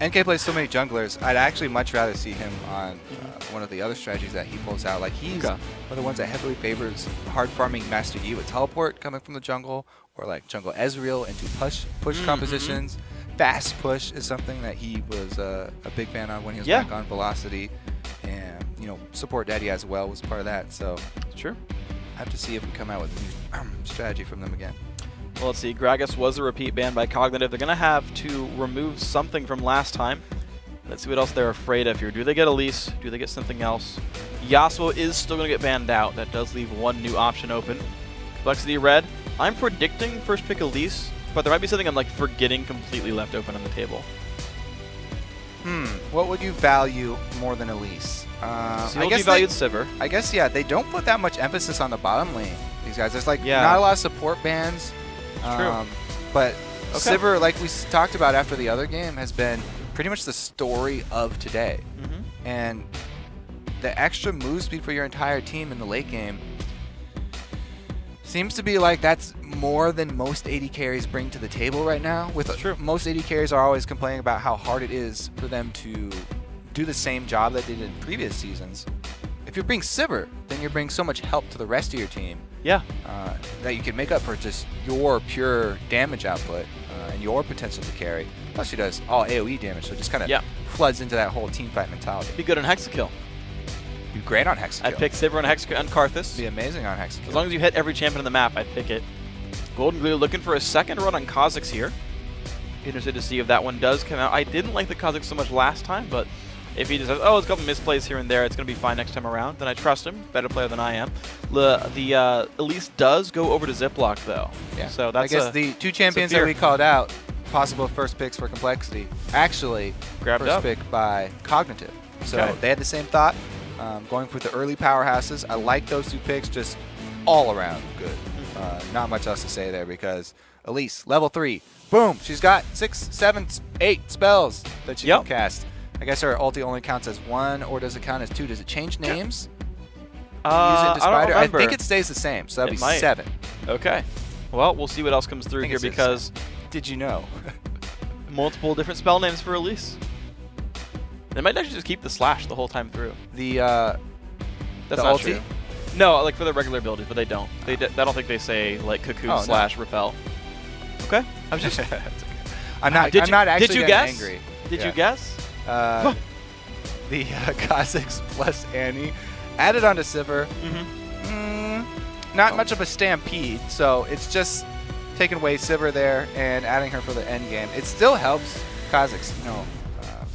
NK plays so many junglers. I'd actually much rather see him on one of the other strategies that he pulls out. Like he's one of the ones that heavily favors hard farming Master Yi with teleport coming from the jungle, or like jungle Ezreal into push compositions. Fast push is something that he was a big fan on when he was back on Velocity, and you know, support daddy as well was part of that. So sure, I have to see if we come out with a new strategy from them again. Well, let's see. Gragas was a repeat ban by Cognitive. They're going to have to remove something from last time. Let's see what else they're afraid of here. Do they get Elise? Do they get something else? Yasuo is still going to get banned out. That does leave one new option open. compLexity.Red. I'm predicting first pick Elise, but there might be something I'm like forgetting completely left open on the table. What would you value more than Elise? I guess valued Sivir. I guess, yeah, they don't put that much emphasis on the bottom lane, these guys. There's like not a lot of support bans. True. But Sivir, like we talked about after the other game, has been pretty much the story of today. And the extra move speed for your entire team in the late game seems to be like that's more than most AD carries bring to the table right now. Most AD carries are always complaining about how hard it is for them to do the same job that they did in previous seasons. If you bring Sivir, then you bring so much help to the rest of your team. That you can make up for just your pure damage output and your potential to carry. Plus, she does all AoE damage, so it just kind of floods into that whole team fight mentality. Be good on Hexakill. Be great on Hexakill. I'd pick Sivir on Hexakill and Karthus. Be amazing on Hexakill. As long as you hit every champion on the map, I'd pick it. Golden Glue looking for a second run on Kha'Zix here. Interested to see if that one does come out. I didn't like the Kha'Zix so much last time, but if he just says, oh, it's a couple misplays here and there, it's going to be fine next time around, then I trust him. Better player than I am. The Elise does go over to Ziploc, though. Yeah. So that's I guess the two champions that we called out, possible first picks for compLexity, actually first pick by Cognitive. So they had the same thought, going for the early powerhouses. I like those two picks, just all around good. Not much else to say there because Elise, level 3, boom, she's got 6, 7, 8 spells that she can cast. I guess her ulti only counts as 1, or does it count as 2? Does it change names? I think it stays the same, so that'd be 7. Okay. Well, we'll see what else comes through here because... Did you know? multiple different spell names for Elise. They might actually just keep the slash the whole time through. That's not ulti? true. No, like for the regular abilities, but they don't. I don't think they say like cocoon slash repel. Okay. I was just... I'm not actually did you guess? Angry. Did you guess? The Kha'Zix plus Annie added onto Sivir. Not much of a stampede, so it's just taking away Sivir there and adding her for the end game. It still helps Kha'Zix, you know,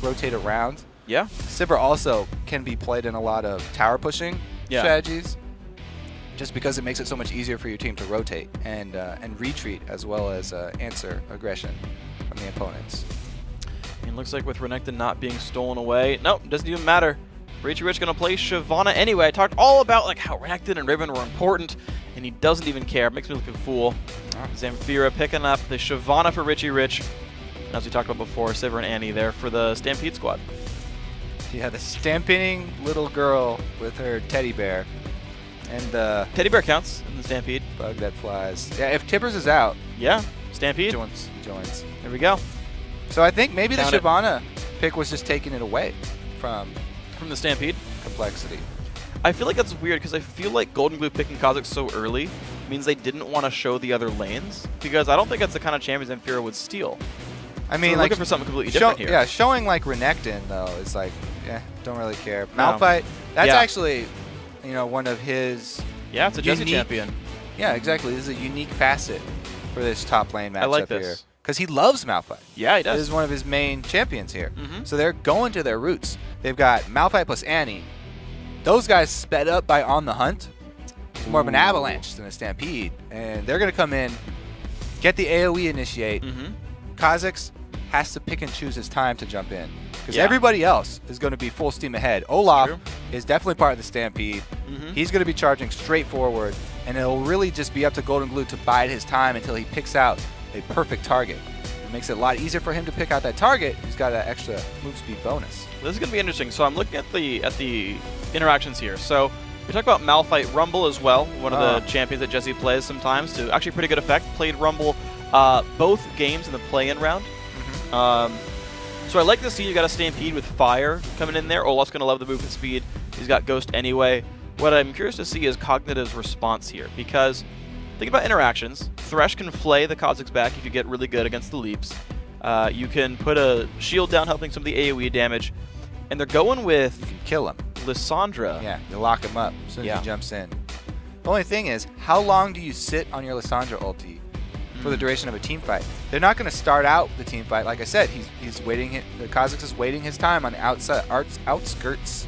rotate around. Yeah. Sivir also can be played in a lot of tower pushing strategies, just because it makes it so much easier for your team to rotate and retreat as well as answer aggression from the opponents. And looks like with Renekton not being stolen away, nope, doesn't even matter. Richie Rich gonna play Shyvana anyway. I talked all about like how Renekton and Riven were important, and he doesn't even care. Makes me look a fool. Zamfira picking up the Shyvana for Richie Rich. As we talked about before, Sivir and Annie there for the Stampede squad. Yeah, the stampeding little girl with her teddy bear. And teddy bear counts in the Stampede. Bug that flies. Yeah, if Tibbers is out, Stampede joins. There we go. So I think maybe the Shyvana pick was just taking it away from the Stampede compLexity. I feel like that's weird because I feel like Golden Glue picking Kha'Zix so early means they didn't want to show the other lanes, because I don't think that's the kind of champion Zamfira would steal. I mean, so like looking for something completely different here. Yeah, showing like Renekton though is like, don't really care. Malphite, that's actually, you know, one of his. Yeah, it's a Jesse champion. Yeah, exactly. This is a unique facet for this top lane matchup I like here. this. Because he loves Malphite. Yeah, he does. This is one of his main champions here. So they're going to their roots. They've got Malphite plus Annie. Those guys sped up by On the Hunt. It's more of an avalanche than a stampede. And they're going to come in, get the AoE initiate. Kha'Zix has to pick and choose his time to jump in. Because everybody else is going to be full steam ahead. Olaf is definitely part of the stampede. He's going to be charging straight forward. And it'll really just be up to Golden Glue to bide his time until he picks out a perfect target. It makes it a lot easier for him to pick out that target. He's got that extra move speed bonus. This is going to be interesting. So I'm looking at the interactions here. So we talked about Malphite Rumble as well, one of the champions that Jesse plays sometimes to actually pretty good effect. Played Rumble both games in the play-in round. So I like to see you got a Stampede with Fire coming in there. Olaf's going to love the movement speed. He's got Ghost anyway. What I'm curious to see is Cognitive's response here, because think about interactions. Thresh can flay the Kha'Zix back if you get really good against the leaps. You can put a shield down helping some of the AoE damage. And they're going with... You can kill him. Lissandra. Yeah, you lock him up as soon as he jumps in. The only thing is, how long do you sit on your Lissandra ulti for the duration of a team fight? They're not going to start out the team fight. Like I said, he's waiting. The Kha'Zix is waiting his time on the outskirts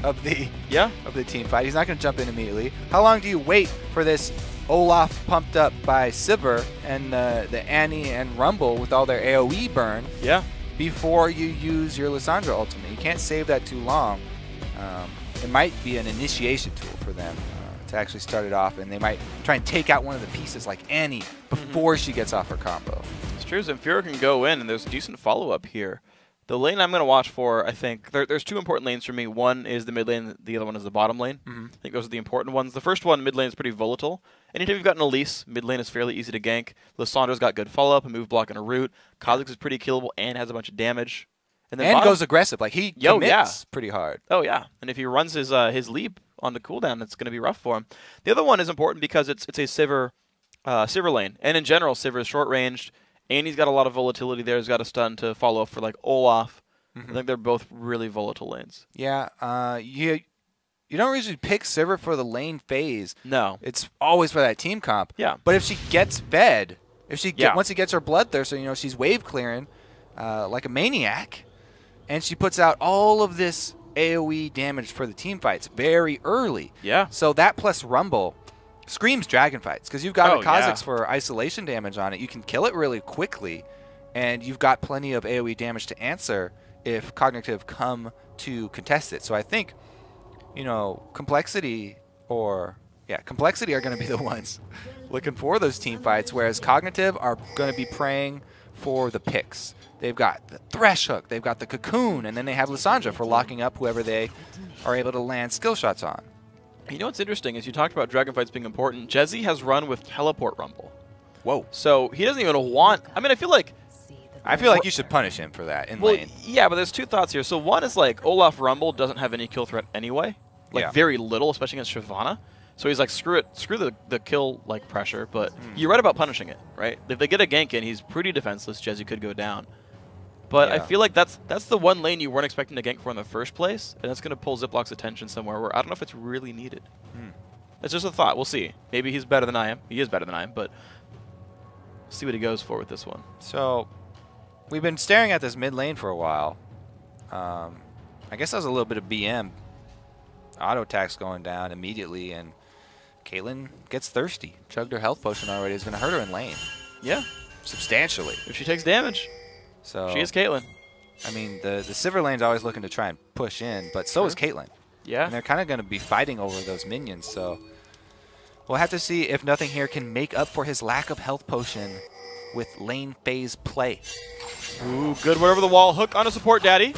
of the team fight. He's not going to jump in immediately. How long do you wait for this Olaf pumped up by Sivir and the Annie and Rumble with all their AoE burn before you use your Lissandra ultimate? You can't save that too long. It might be an initiation tool for them to actually start it off, and they might try and take out one of the pieces like Annie before she gets off her combo. It's true. Zamfira can go in, and there's decent follow-up here. The lane I'm going to watch for, I think, there's two important lanes for me. One is the mid lane, the other one is the bottom lane. I think those are the important ones. The first one, mid lane, is pretty volatile. Anytime you've got an Elise, mid lane is fairly easy to gank. Lissandra's got good follow-up, a move block, and a root. Kha'Zix is pretty killable and has a bunch of damage. And then goes aggressive. Like, he commits pretty hard. Oh, yeah. And if he runs his leap on the cooldown, it's going to be rough for him. The other one is important because it's a Sivir lane. And in general, Sivir is short-ranged. And he's got a lot of volatility there. He's got a stun to follow up for, like, Olaf. I think they're both really volatile lanes. Yeah, you don't usually pick Sivir for the lane phase. No. It's always for that team comp. Yeah. But if she gets fed, once she gets her bloodthirst, so, you know, she's wave clearing like a maniac, and she puts out all of this AoE damage for the team fights very early. Yeah. So that plus Rumble screams dragon fights, because you've got a Kha'Zix for isolation damage on it. You can kill it really quickly, and you've got plenty of AoE damage to answer if Cognitive come to contest it. So I think, you know, compLexity are going to be the ones looking for those team fights, whereas Cognitive are going to be praying for the picks. They've got the Thresh Hook, they've got the Cocoon, and then they have Lissandra for locking up whoever they are able to land skill shots on. You know what's interesting is you talked about dragon fights being important. Jezzy has run with Teleport Rumble. Whoa. So he doesn't even want... I mean, I feel like you should punish him for that in lane. Yeah, but there's two thoughts here. So one is like Olaf Rumble doesn't have any kill threat anyway. Like very little, especially against Shyvana. So he's like, screw it, screw the kill like pressure. But you're right about punishing it, right? If they get a gank in, he's pretty defenseless. Jezzy could go down. But I feel like that's the one lane you weren't expecting to gank for in the first place, and that's going to pull Ziplock's attention somewhere where I don't know if it's really needed. It's just a thought. We'll see. Maybe he's better than I am. He is better than I am, but see what he goes for with this one. So we've been staring at this mid lane for a while. I guess that was a little bit of BM. Auto attacks going down immediately, and Caitlyn gets thirsty. Chugged her health potion already. Is going to hurt her in lane. Yeah. Substantially. If she takes damage. So she is Caitlyn. I mean, the Sivir lane's always looking to try and push in, but so is Caitlyn. Yeah. And they're kind of going to be fighting over those minions, so we'll have to see if nothing here can make up for his lack of health potion with lane phase play. Ooh, good whatever the wall. Hook on a support daddy.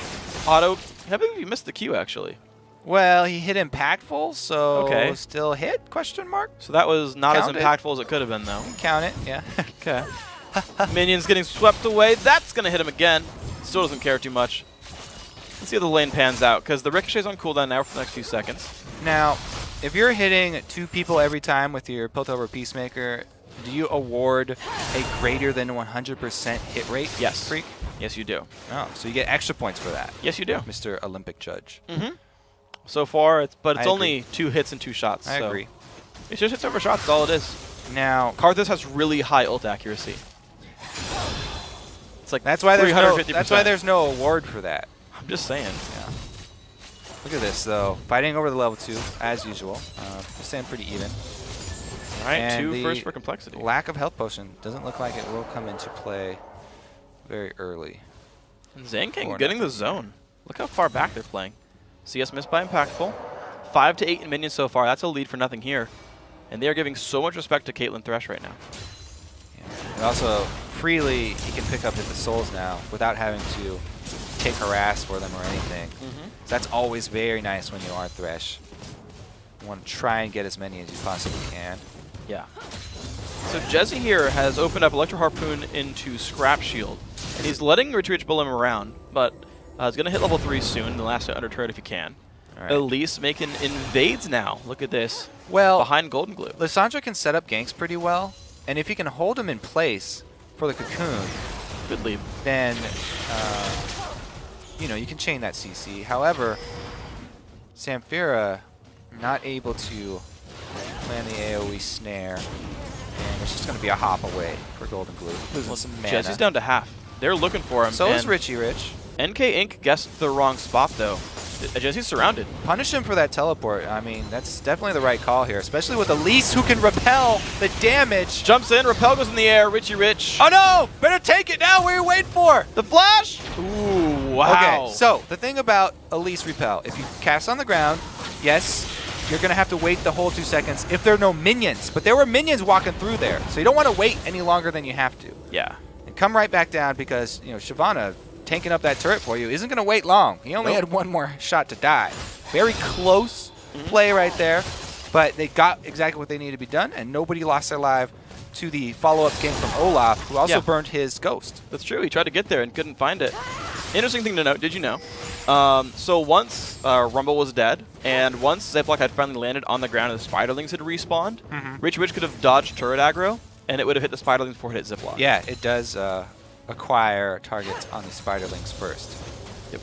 Auto. I think he missed the Q, actually. Well, he hit impactful, so still hit, question mark? So that was not as impactful as it could have been, though. Count it, yeah. Okay. Minions getting swept away. That's going to hit him again. Still doesn't care too much. Let's see how the lane pans out, because the Ricochet's on cooldown now for the next few seconds. Now, if you're hitting 2 people every time with your Piltover Peacemaker, do you award a greater than 100% hit rate? Yes. Freak? Yes, you do. Oh, so you get extra points for that. Yes, you do. Mr. Olympic Judge. So far, it's only 2 hits and 2 shots. I agree. It's just hits over shots, that's all it is. Now, Karthus has really high ult accuracy. It's like that's why there's no award for that. I'm just saying. Yeah. Look at this, though. Fighting over the level 2, as usual. Staying pretty even. All right, 2 first for compLexity. Lack of health potion doesn't look like it will come into play very early. And Zanking getting the zone. Look how far back they're playing. CS missed by impactful. 5 to 8 in minions so far. That's a lead for nothing here. And they are giving so much respect to Caitlyn Thresh right now. Yeah. And also, freely, he can pick up hit the souls now without having to take harass for them or anything. So that's always very nice when you are Thresh. You want to try and get as many as you possibly can. Yeah. So Jezzy here has opened up Electro Harpoon into Scrap Shield. And he's letting Richie bull him around, but he's going to hit level 3 soon, the last under turret if he can. Right. Elise making invades now. Look at this. Well, behind Golden Glue. Lissandra can set up ganks pretty well, and if he can hold him in place for the cocoon, good lead. Then, you know, you can chain that CC. However, Samphira not able to land the AoE snare, and it's just going to be a hop away for Golden Glue. Losing some mana. Jesse's down to half. They're looking for him. So is Richie Rich. NK Inc. guessed the wrong spot, though. Jesse's surrounded. Punish him for that teleport. I mean, that's definitely the right call here, especially with Elise, who can repel the damage. Jumps in, repel goes in the air, Richie Rich. Oh no! Better take it now, what are you waiting for? The flash? Ooh, wow. Okay, so the thing about Elise repel, if you cast on the ground, yes, you're going to have to wait the whole 2 seconds if there are no minions. But there were minions walking through there, so you don't want to wait any longer than you have to. Yeah. And come right back down because, you know, Shyvana tanking up that turret for you isn't going to wait long. He only had one more shot to die. Very close play right there, but they got exactly what they needed to be done, and nobody lost their life to the follow-up gank from Olaf, who also burned his ghost. That's true. He tried to get there and couldn't find it. Interesting thing to note, did you know? So once Rumble was dead, and once Ziploc had finally landed on the ground and the Spiderlings had respawned, Richie Rich could have dodged turret aggro, and it would have hit the Spiderlings before it hit Ziploc. Yeah, it does acquire targets on the Spiderlings first. Yep.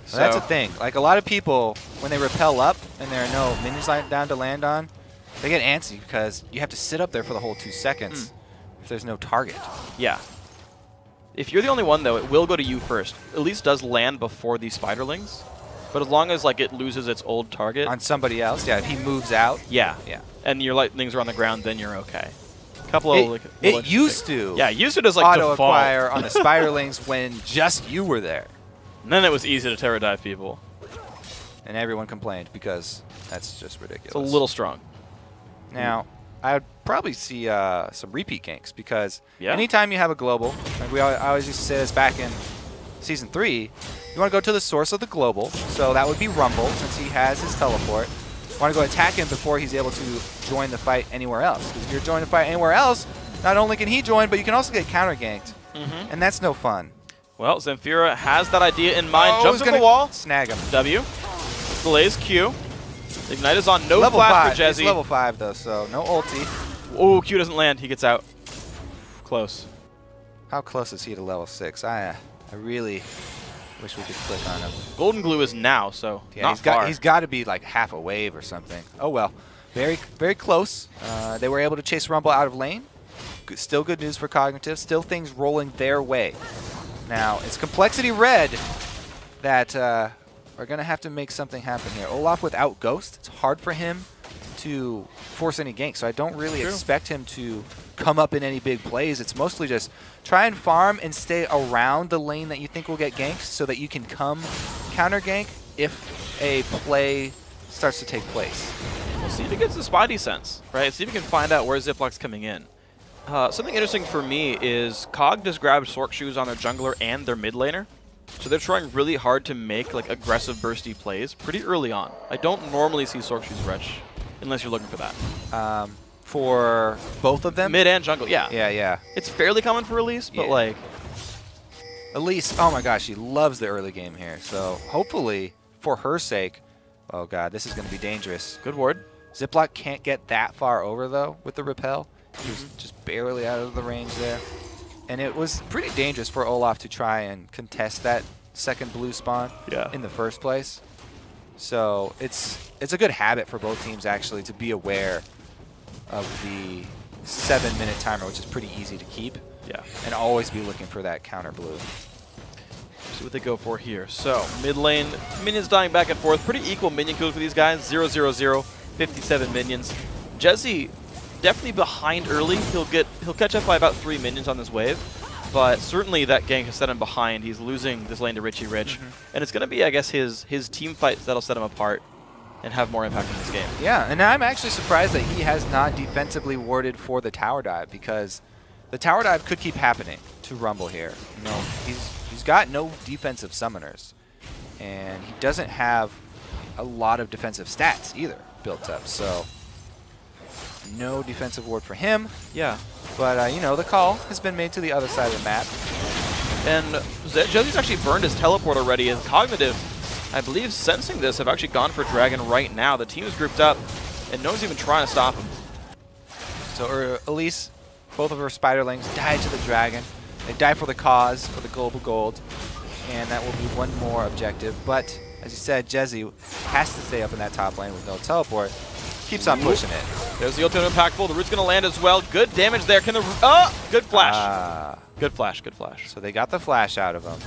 So that's the thing. Like, a lot of people, when they repel up and there are no minions down to land on, they get antsy because you have to sit up there for the whole 2 seconds if there's no target. Yeah. If you're the only one, though, it will go to you first. Elise does land before these Spiderlings, but as long as like it loses its old target on somebody else, yeah, if he moves out, yeah, and your lightnings are on the ground, then you're okay. Couple of it used to, yeah, used to just like auto acquire on the Spiderlings when just you were there, and then it was easy to terror dive people, and everyone complained because that's just ridiculous. It's a little strong. Now, I'd probably see some repeat ganks because anytime you have a global, like I always used to say this back in Season 3, you want to go to the source of the global, so that would be Rumble since he has his teleport. You want to go attack him before he's able to join the fight anywhere else. Because if you're joining the fight anywhere else, not only can he join, but you can also get counter-ganked, and that's no fun. Well, Zamfira has that idea in mind, jumps on the wall, snag him. W, delays Q. Ignite is on, no level flash 5. for Jesse. It's level 5 though, so no ulti. Oh, Q doesn't land, he gets out. Close. How close is he to level 6? I really wish we could click on him. Golden Glue is now, so yeah, he's got to be like half a wave or something. Oh well, very close. They were able to chase Rumble out of lane. Still good news for Cognitive. Still things rolling their way. Now it's compLexity.Red that are going to have to make something happen here. Olaf without Ghost, it's hard for him to force any ganks, so I don't really expect him to come up in any big plays. It's mostly just try and farm and stay around the lane that you think will get ganked so that you can come counter gank if a play starts to take place. We'll see if he gets the Spidey sense, right? See if he can find out where Ziploc's coming in. Something interesting for me is COG just grabbed Sork Shoes on their jungler and their mid laner. So they're trying really hard to make like aggressive bursty plays pretty early on. I don't normally see Sork Shoes Wretch unless you're looking for that. For both of them? Mid and jungle, yeah. Yeah. It's fairly common for Elise, but like... Elise, oh my gosh, she loves the early game here. So hopefully, for her sake, oh god, this is going to be dangerous. Good ward. Ziploc can't get that far over, though, with the repel. He was just barely out of the range there. And it was pretty dangerous for Olaf to try and contest that second blue spawn in the first place. So it's a good habit for both teams, actually, to be aware of the 7-minute timer, which is pretty easy to keep. Yeah. And always be looking for that counter blue. See what they go for here. So, mid lane, minions dying back and forth. Pretty equal minion kills for these guys. 0-0-0, 57 minions. Jesse definitely behind early. He'll catch up by about 3 minions on this wave. But certainly that gank has set him behind. He's losing this lane to Richie Rich. And it's going to be, I guess, his team fights that'll set him apart and have more impact in this game. Yeah, and I'm actually surprised that he has not defensively warded for the tower dive, because the tower dive could keep happening to Rumble here. You know, he's got no defensive summoners, and he doesn't have a lot of defensive stats either built up. So no defensive ward for him. Yeah. But, you know, the call has been made to the other side of the map. And Jesse's actually burned his teleport already, and Cognitive, I believe, sensing this, have actually gone for Dragon right now. The team is grouped up, and no one's even trying to stop him. So Elise, both of her Spiderlings died to the Dragon. They die for the cause, for the global gold, and that will be one more objective. But, as you said, Jesse has to stay up in that top lane with no teleport. Keeps on pushing it. There's the ultimate impactful. The root's going to land as well. Good damage there. Can the... good flash. Good flash, good flash. So they got the flash out of him.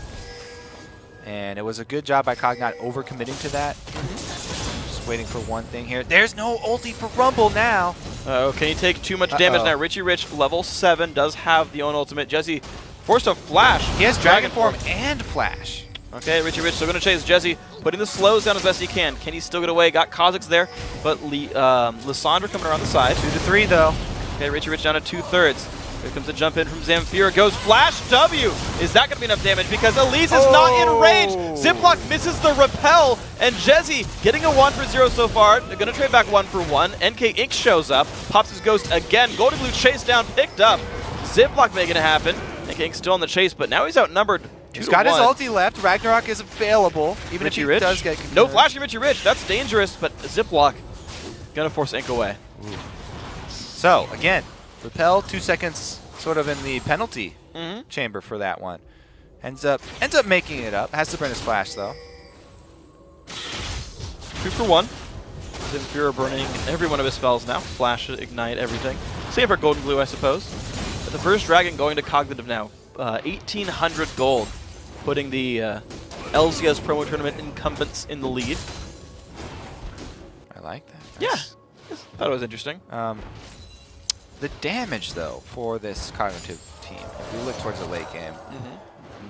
And it was a good job by COG not overcommitting to that. Just waiting for one thing here. There's no ulti for Rumble now. Can he take too much damage now? Richie Rich, level 7, does have the own ultimate. Jesse forced a flash. He has Dragon Form and Flash. Okay, Richie Rich still going to chase Jesse, putting the slows down as best he can. Can he still get away? Got Kha'Zix there, but Lissandra coming around the side. 2 to 3 though. Okay, Richie Rich down to 2/3. Here comes the jump in from Zamfira. Goes Flash W. Is that going to be enough damage? Because Elise is not in range. Ziploc misses the repel, and Jesse getting a 1 for 0 so far. They're going to trade back 1 for 1. NK Inc. shows up, pops his ghost again. Golden Glue chase down, picked up. Ziploc making it happen. NK Inc. still on the chase, but now he's outnumbered. He's got his ulti left. Ragnarok is available, even Richie if he Rich does get... No flashing Richie Rich. That's dangerous, but Ziploc going to force Inc. away. Ooh. So, again, repel 2 seconds sort of in the penalty chamber for that one. Ends up making it up. Has to burn his flash though. 2 for 1. Zamfira burning every one of his spells now. Flash, ignite, everything. Same for Golden Glue, I suppose. But the first Dragon going to Cognitive now. 1,800 gold, putting the LCS Promo Tournament incumbents in the lead. I like that. Nice. Yeah, thought it was interesting. The damage, though, for this Cognitive team, if we look towards the late game,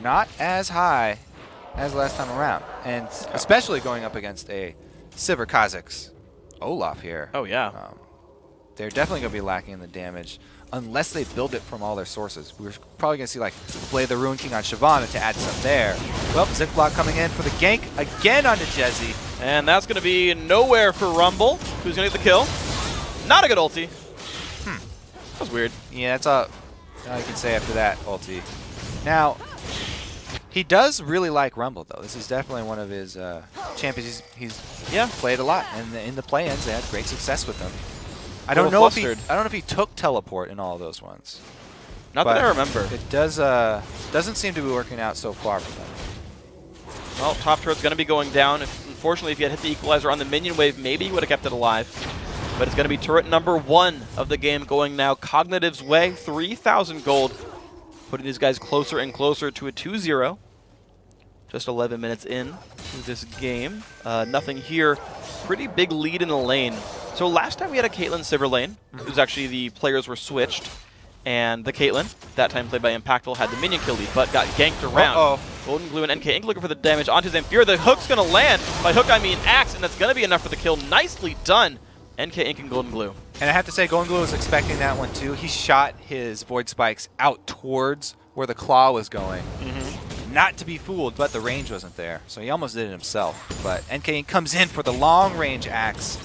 not as high as last time around. And especially going up against a Sivir Kha'Zix Olaf here. Oh, yeah. They're definitely going to be lacking in the damage unless they build it from all their sources. We're probably going to see, like, Blade the Ruin King on Shyvana to add some there. Well, Ziploc coming in for the gank again onto Jesse. And that's going to be nowhere for Rumble, who's going to get the kill. Not a good ulti. That was weird. Yeah, that's all you can say after that ulti. Now, he does really like Rumble, though. This is definitely one of his champions. He's played a lot, and in the play-ins, they had great success with him. I don't know if he took teleport in all of those ones. Not that I remember. It doesn't seem to be working out so far for them. Well, top turret's going to be going down. Unfortunately, if he had hit the equalizer on the minion wave, maybe he would have kept it alive. But it's going to be turret number 1 of the game going now Cognitive's way. 3,000 gold, putting these guys closer and closer to a 2-0. Just 11 minutes in to this game. Nothing here. Pretty big lead in the lane. So last time we had a Caitlyn Sivir lane. It was actually the players were switched. And the Caitlyn, that time played by Impactful, had the minion kill lead, but got ganked around. Golden Glue and NK Inc. looking for the damage onto Zamfira. The hook's going to land. By hook, I mean axe, and that's going to be enough for the kill. Nicely done. NK Inc. and Golden Glue. And I have to say, Golden Glue was expecting that one too. He shot his Void Spikes out towards where the claw was going. Not to be fooled, but the range wasn't there. So he almost did it himself. But NK Inc. comes in for the long-range axe.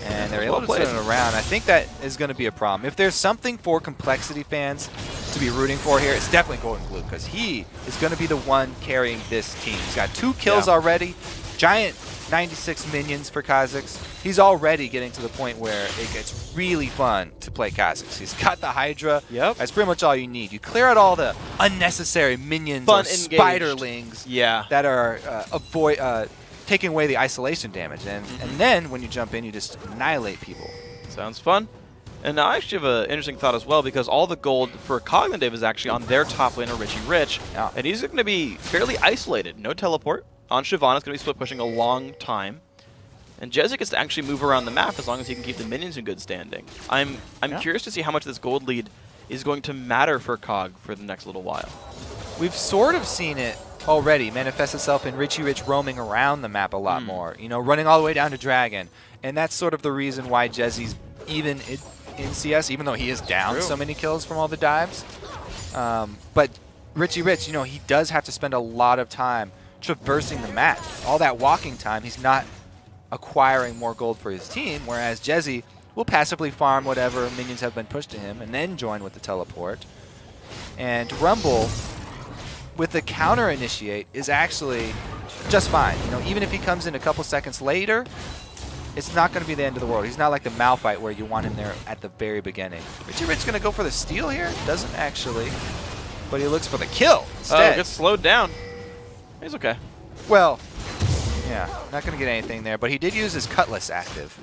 And they're able to turn it around. I think that is going to be a problem. If there's something for Complexity fans to be rooting for here, it's definitely Golden Glue, because he is going to be the one carrying this team. He's got 2 kills already. Giant 96 minions for Kha'Zix. He's already getting to the point where it gets really fun to play Kha'Zix. He's got the Hydra. That's pretty much all you need. You clear out all the unnecessary minions or spiderlings that are taking away the isolation damage. And then when you jump in, you just annihilate people. Sounds fun. And I actually have an interesting thought as well, because all the gold for Cognitive is actually on their top laner, Richie Rich. And he's going to be fairly isolated. No teleport. On Shyvana, it's going to be split pushing a long time. And Jezza gets to actually move around the map as long as he can keep the minions in good standing. I'm curious to see how much this gold lead is going to matter for COG for the next little while. We've sort of seen it already manifest itself in Richie Rich roaming around the map a lot more. You know, running all the way down to Dragon. And that's sort of the reason why Jezzy's even in CS, even though he is down so many kills from all the dives. But Richie Rich, you know, he does have to spend a lot of time traversing the map. All that walking time, he's not acquiring more gold for his team, whereas Jezzy will passively farm whatever minions have been pushed to him and then join with the teleport. And Rumble, with the counter initiate is actually just fine. You know, even if he comes in a couple seconds later, it's not going to be the end of the world. He's not like the Malphite where you want him there at the very beginning. Richie Rich going to go for the steal here? Doesn't actually, but he looks for the kill instead. Oh, gets slowed down. He's okay. Well, yeah, not going to get anything there, but he did use his Cutlass active.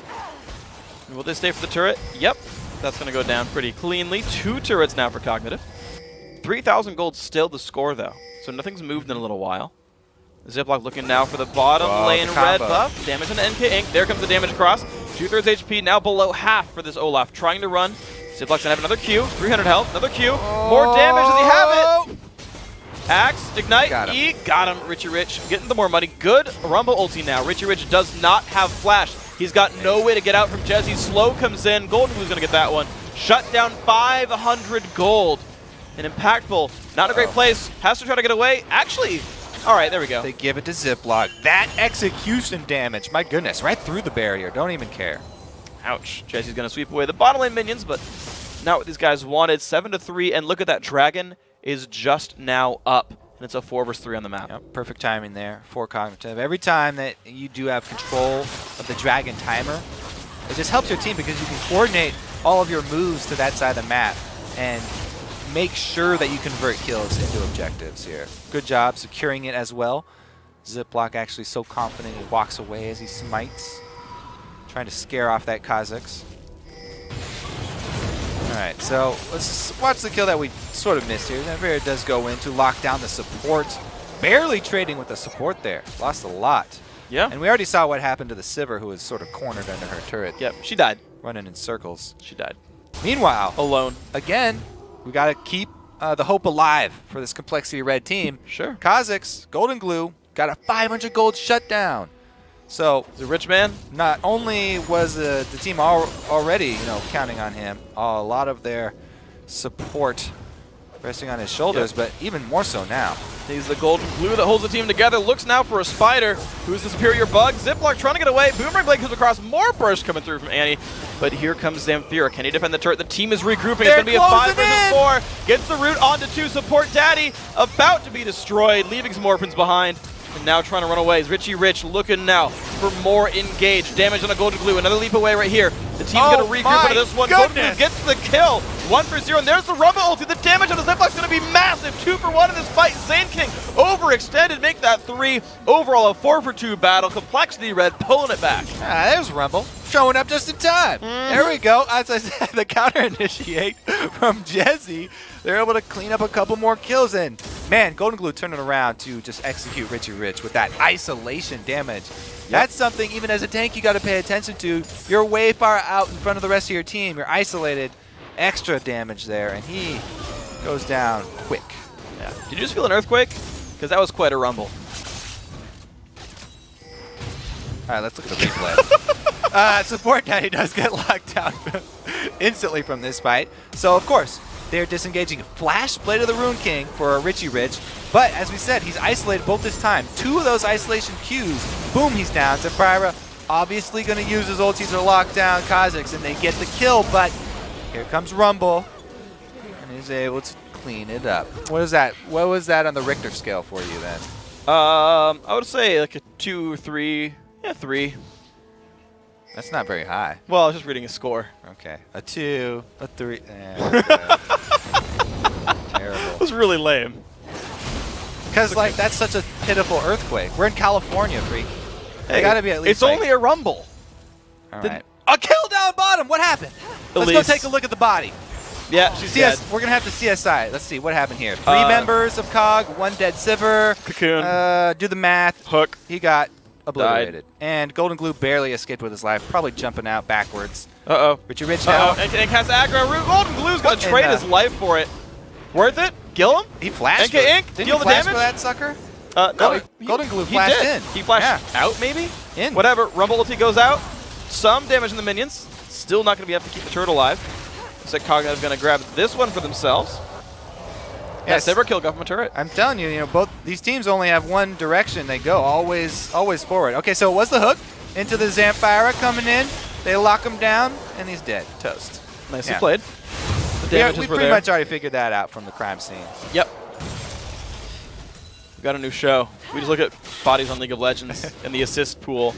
Will they stay for the turret? Yep. That's going to go down pretty cleanly. 2 turrets now for Cognitive. 3,000 gold still the score, though, so nothing's moved in a little while. Ziploc looking now for the bottom lane red buff. Damage on NK Inc. There comes the damage across. 2/3 HP, now below half for this Olaf. Trying to run. Ziploc's going to have another Q. 300 health, another Q. More damage. Does he have it? Axe, Ignite, E. Got him. Richie Rich getting the more money. Good Rumble ulti now. Richie Rich does not have flash. He's got no way to get out from Jesse. Slow comes in. Golden Blue's going to get that one. Shut down 500 gold. And Impactful, not a great place. Has to try to get away. Actually, all right, there we go. They give it to Ziploc. That execution damage, my goodness, right through the barrier. Don't even care. Ouch. Jesse's going to sweep away the bottom lane minions, but not what these guys wanted. 7-3, and look at that. Dragon is just now up, and it's a 4 versus 3 on the map. Yep, perfect timing there for Cognitive. Every time that you do have control of the Dragon timer, it just helps your team because you can coordinate all of your moves to that side of the map and make sure that you convert kills into objectives here. Good job securing it as well. Ziploc actually so confident he walks away as he smites, trying to scare off that Kha'Zix. Alright, so let's watch the kill that we sort of missed here. Navarre does go in to lock down the support. Barely trading with the support there. Lost a lot. Yeah. And we already saw what happened to the Sivir, who was sort of cornered under her turret. Yep, she died. Running in circles. She died. Meanwhile, alone. Again, we got to keep the hope alive for this compLexity.Red team. Sure. Kha'Zix, Golden Glue, got a 500 gold shutdown. So the rich man. Not only was the team already, counting on him, a lot of their support resting on his shoulders, but even more so now. He's the Golden Glue that holds the team together. Looks now for a Spider, who's the superior bug. Ziploc trying to get away. Boomerang Blade comes across. More burst coming through from Annie. But here comes Zamfira. Can he defend the turret? The team is regrouping. It's going to be a 5 versus 4. Gets the root onto 2. Support Daddy about to be destroyed, leaving some orphans behind. And now trying to run away is Richie Rich looking now for more engage. Damage on a Golden Glue. Another leap away right here. The team's going to regroup into this one. Golden Glue gets the kill. 1 for 0. And there's the Rumble ulti. The damage on the Ziploc's going to be massive. 2 for 1 in this fight. Zane King overextended. Make that 3. Overall, a 4 for 2 battle. compLexity.Red pulling it back. Ah, there's Rumble. Showing up just in time. There we go. As I said, the counter initiate from Jesse. They're able to clean up a couple more kills. And man, Golden Glue turning around to just execute Richie Rich with that isolation damage. Yep. That's something, even as a tank, you got to pay attention to. You're way far out in front of the rest of your team. You're isolated. Extra damage there, and he goes down quick. Yeah. Did you just feel an earthquake? Because that was quite a rumble. All right, let's look at the replay. Support Daddy does get locked down instantly from this fight. So, of course, they're disengaging Flash, Blade of the Rune King for Richie Rich. But, as we said, he's isolated both this time. 2 of those isolation Qs. Boom, he's down. Zamfira obviously going to use his ultis to lock down Kha'Zix, and they get the kill. But here comes Rumble, and he's able to clean it up. What is that? What was that on the Richter scale for you then? I would say like a 2 or 3. Yeah, 3. That's not very high. Well, I was just reading a score. Okay. A 2, a 3. Terrible. It was really lame. Because, like, that's such a pitiful earthquake. We're in California, freak. Hey, gotta be at least. It's only a rumble. All right. A kill down bottom. What happened? Let's go take a look at the body. Yeah, she's dead. We're gonna have to CSI. Let's see what happened here. 3 members of COG, 1 dead Sivir. Cocoon. Do the math. Hook. He got obliterated. And Golden Glue barely escaped with his life, probably jumping out backwards. Uh-oh. Richie Rich now. And cast aggro. Golden Glue's going to trade his life for it. Worth it? Kill him? He flashed. NK Inc. Deal the damage? For that sucker? No. Golden Glue flashed in. He flashed out, maybe? In. Whatever. Rumble ulti goes out. Some damage on the minions. Still not going to be able to keep the turret alive. Looks like COG is going to grab this one for themselves. Yes. Saber kill got from a turret. I'm telling you, both these teams only have one direction they go, always forward. Okay, so it was the hook into the Zamfira coming in. They lock him down, and he's dead. Toast. Nicely played. The We pretty much already figured that out from the crime scene. Yep. got a new show. We just look at bodies on League of Legends and the assist pool.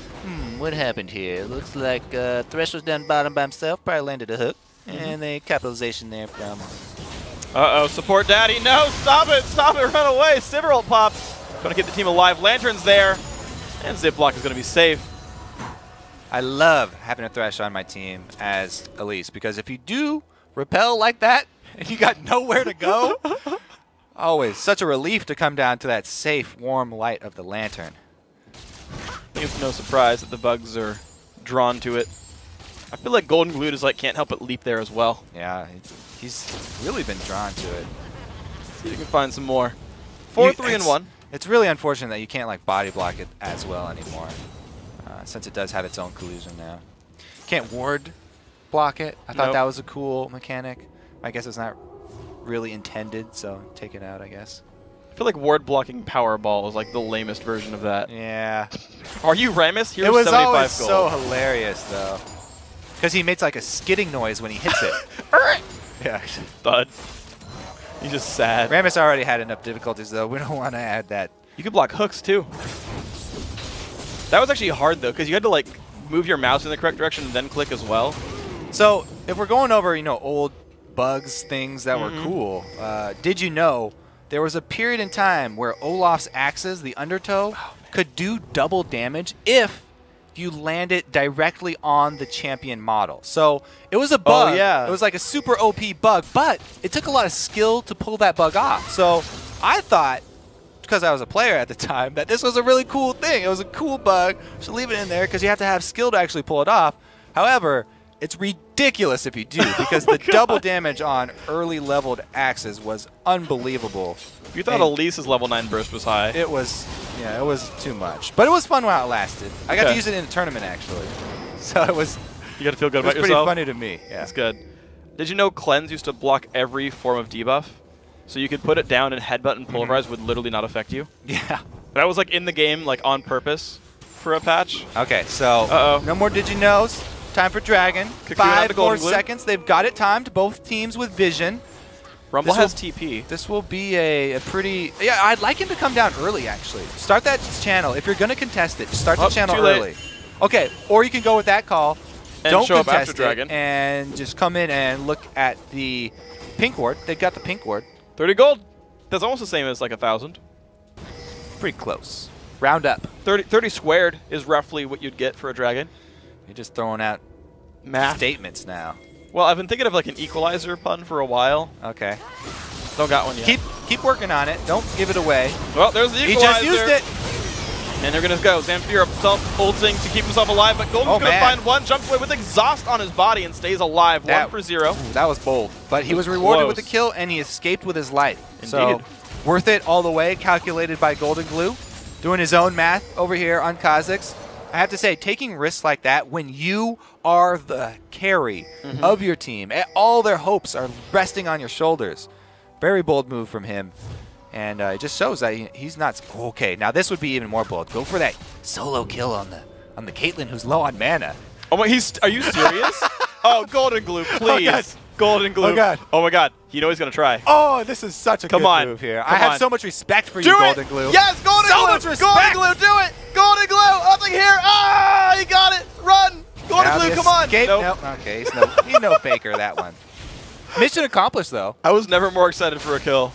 What happened here? Looks like Thresh was down bottom by himself, probably landed a hook, and a capitalization there from... Uh-oh, support daddy. No, stop it, run away. Siverult pops. Gonna keep the team alive. Lantern's there, and Ziploc is gonna be safe. I love having a Thresh on my team as Elise, because if you do repel like that, and you got nowhere to go, always such a relief to come down to that safe, warm light of the Lantern. I think it's no surprise that the bugs are drawn to it. I feel like Golden Glue just can't help but leap there as well. Yeah, he's really been drawn to it. See if you can find some more. 4-3-1. It's really unfortunate that you can't body block it as well anymore, since it does have its own collusion now. Can't ward block it. I thought that was a cool mechanic. I guess it's not really intended, so take it out, I guess. I feel like ward blocking Powerball is the lamest version of that. Yeah. Are you Ramus? Here's it was 75 always gold. so hilarious, though. Because he makes a skidding noise when he hits it. Yeah. Thud. He's just sad. Ramus already had enough difficulties, though. We don't want to add that. You could block hooks, too. That was actually hard, though, because you had to, move your mouse in the correct direction and then click as well. So, if we're going over, old bugs, things that were cool, did you know there was a period in time where Olaf's axes, the undertow, could do double damage if you land it directly on the champion model. So it was a bug. Oh, yeah. It was like a super OP bug, but it took a lot of skill to pull that bug off. So I thought, because I was a player at the time, that this was a really cool thing. It was a cool bug. Should leave it in there because you have to have skill to actually pull it off. However, it's ridiculous if you do, because the double damage on early leveled axes was unbelievable. You thought Elise's level 9 burst was high. It was, yeah, it was too much. But it was fun while it lasted. I got to use it in a tournament, actually. So it was... You got to feel good about yourself? It was pretty funny to me. Yeah. That's good. Did you know Cleanse used to block every form of debuff? So you could put it down and headbutt and pulverize would literally not affect you? Yeah. That was in the game, on purpose for a patch. Okay, so no more Did You Knows. Time for Dragon. 5 more seconds. They've got it timed. Both teams with vision. Rumble has TP. This will be a pretty... Yeah, I'd like him to come down early, actually. Start that channel. If you're going to contest it, start the channel early. Okay, or you can go with that call. And don't show up contest after Dragon. And just come in and look at the pink ward. They've got the pink ward. 30 gold. That's almost the same as 1,000. Pretty close. Round up. 30 squared is roughly what you'd get for a Dragon. You're just throwing out math statements now. Well, I've been thinking of an equalizer pun for a while. Okay. Don't got one yet. Keep working on it. Don't give it away. Well, there's the equalizer. He just used it. And they're going to go. Zamfir self-ulting to keep himself alive, but Golden's going to find one, jumps away with exhaust on his body and stays alive. 1 for 0. That was bold. But he was rewarded with the kill, and he escaped with his life. Indeed. So, worth it all the way, calculated by Golden Glue. Doing his own math over here on Kha'Zix. I have to say, taking risks like that when you are the carry of your team, all their hopes are resting on your shoulders. Very bold move from him. And it just shows that he's not... Okay, now this would be even more bold. Go for that solo kill on the Caitlyn who's low on mana. Oh my, are you serious? Oh, Golden Glue, please. Oh, God. Golden Glue. Oh, God. Oh, my God. You know he's going to try. Oh, this is such a good move here. I have so much respect for you, Golden Glue. Yes, Golden Glue. So much respect. Golden Glue, do it. Golden Glue, nothing here. Ah, he got it. Run. Golden Glue, come on. Nope. Okay, he's no faker, that one. Mission accomplished, though. I was never more excited for a kill.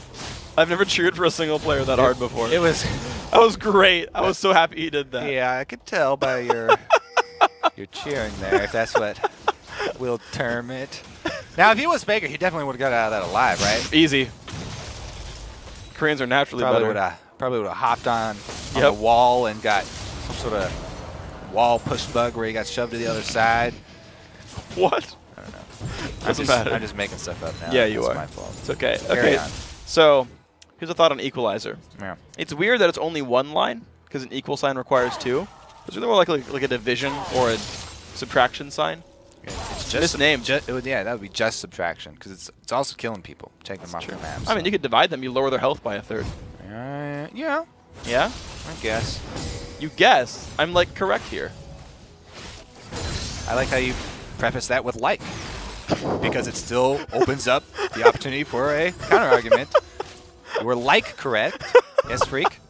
I've never cheered for a single player that hard before. It was... That was great. I was so happy he did that. Yeah, I could tell by your cheering there, if that's what we'll term it. Now, if he was faker, he definitely would have got out of that alive, right? Easy. Koreans are naturally better. Probably would have hopped on the wall and got some sort of wall push bug where he got shoved to the other side. What? I don't know. I'm just making stuff up now. Yeah, you are. That's my fault. It's okay. Carry on. So, here's a thought on equalizer. Yeah. It's weird that it's only one line because an equal sign requires 2. It's really more like a division or a subtraction sign. It's just name. Yeah, that would be just subtraction because it's also killing people, taking them off their maps. I mean, you could divide them. You lower their health by 1/3. Yeah. Yeah? I guess. You guess. I'm correct here. I like how you preface that with like, because it still opens up the opportunity for a counter argument. You were correct. Yes, freak.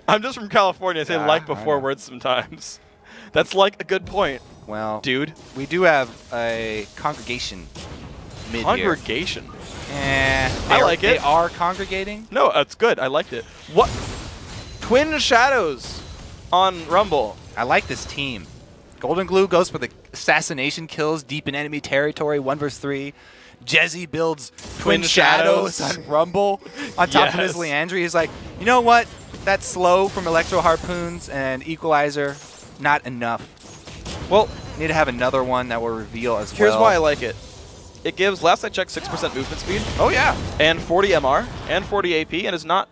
I'm just from California. I say Yeah, like I before know. words sometimes. That's like a good point, Well, dude. we do have a congregation mid here. Congregation. I like it. They are congregating. No, that's good. I liked it. What? Twin Shadows on Rumble. I like this team. Golden Glue goes for the assassination kills deep in enemy territory, 1 versus 3. Jezzy builds Twin Shadows on Rumble on top of his Yes. Leandry. He's like, you know what? That's slow from Electro Harpoons and Equalizer. Not enough. Well, Need to have another one that will reveal as here's well. why I like it. It gives, last I checked, 6% movement speed Oh, yeah. and 40 MR and 40 AP, and is not